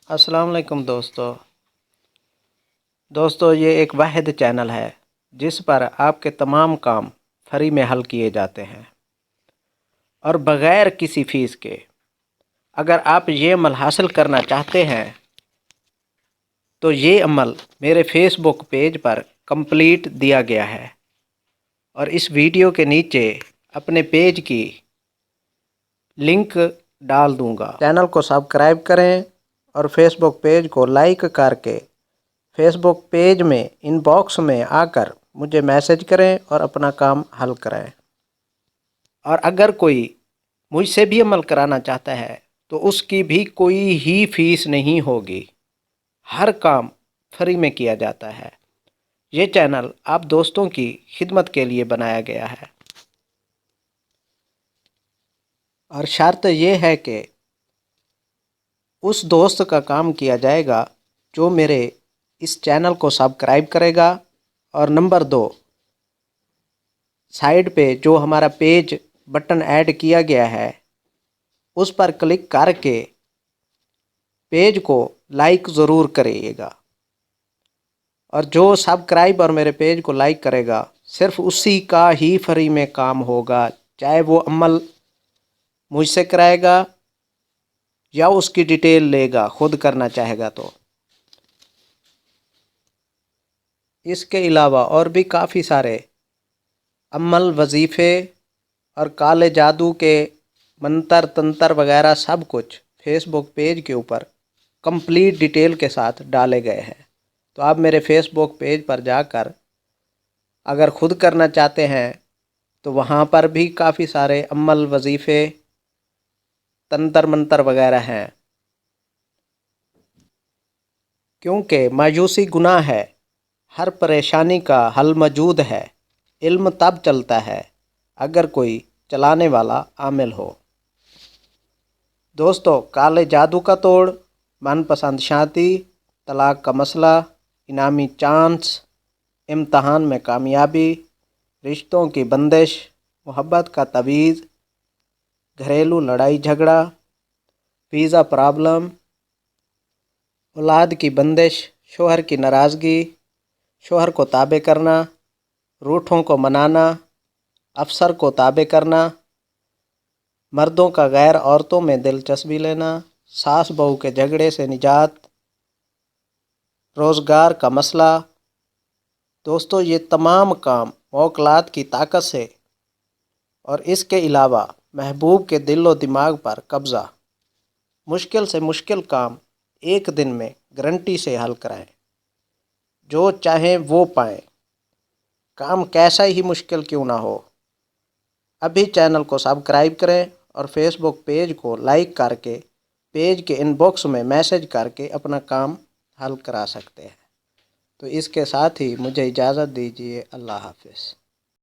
السلام علیکم دوستو یہ ایک واحد چینل ہے جس پر آپ کے تمام کام فری میں حل کیے جاتے ہیں اور بغیر کسی فیس کے۔ اگر آپ یہ عمل حاصل کرنا چاہتے ہیں تو یہ عمل میرے فیس بک پیج پر کمپلیٹ دیا گیا ہے، اور اس ویڈیو کے نیچے اپنے پیج کی لنک ڈال دوں گا۔ چینل کو سبسکرائب کریں اور فیس بک پیج کو لائک کر کے فیس بک پیج میں ان باکس میں آ کر مجھے میسج کریں اور اپنا کام حل کریں۔ اور اگر کوئی مجھ سے بھی عمل کرانا چاہتا ہے تو اس کی بھی کوئی ہی فیس نہیں ہوگی، ہر کام فری میں کیا جاتا ہے۔ یہ چینل آپ دوستوں کی خدمت کے لیے بنایا گیا ہے، اور شرط یہ ہے کہ اس دوست کا کام کیا جائے گا جو میرے اس چینل کو سبسکرائب کرے گا، اور نمبر 2، سائڈ پہ جو ہمارا پیج بٹن ایڈ کیا گیا ہے اس پر کلک کر کے پیج کو لائک ضرور کریے گا، اور جو سبسکرائب اور میرے پیج کو لائک کرے گا صرف اسی کا ہی فری میں کام ہوگا، چاہے وہ عمل مجھ سے کرائے گا یا اس کی ڈیٹیل لے گا خود کرنا چاہے گا تو۔ اس کے علاوہ اور بھی کافی سارے عمل، وظیفے اور کالے جادو کے منتر تنتر وغیرہ سب کچھ فیس بک پیج کے اوپر کمپلیٹ ڈیٹیل کے ساتھ ڈالے گئے ہیں، تو آپ میرے فیس بک پیج پر جا کر اگر خود کرنا چاہتے ہیں تو وہاں پر بھی کافی سارے عمل، وظیفے، تنتر منتر وغیرہ ہیں۔ کیونکہ مایوسی گناہ ہے، ہر پریشانی کا حل موجود ہے، علم تب چلتا ہے اگر کوئی چلانے والا عامل ہو۔ دوستو، کالے جادو کا توڑ، من پسند شانتی، طلاق کا مسئلہ، انعامی چانس، امتحان میں کامیابی، رشتوں کی بندش، محبت کا تعویذ، گھریلو لڑائی جھگڑا، ویزا پرابلم، اولاد کی بندش، شوہر کی ناراضگی، شوہر کو تابع کرنا، روٹھوں کو منانا، افسر کو تابع کرنا، مردوں کا غیر عورتوں میں دلچسپی لینا، ساس بہو کے جھگڑے سے نجات، روزگار کا مسئلہ۔ دوستو، یہ تمام کام موکلات کی طاقت سے اور اس کے علاوہ محبوب کے دل و دماغ پر قبضہ، مشکل سے مشکل کام ایک دن میں گارنٹی سے حل کرائیں، جو چاہیں وہ پائیں، کام کیسا ہی مشکل کیوں نہ ہو۔ ابھی چینل کو سبسکرائب کریں اور فیس بک پیج کو لائک کر کے پیج کے ان باکس میں میسج کر کے اپنا کام حل کرا سکتے ہیں۔ تو اس کے ساتھ ہی مجھے اجازت دیجیے، اللہ حافظ۔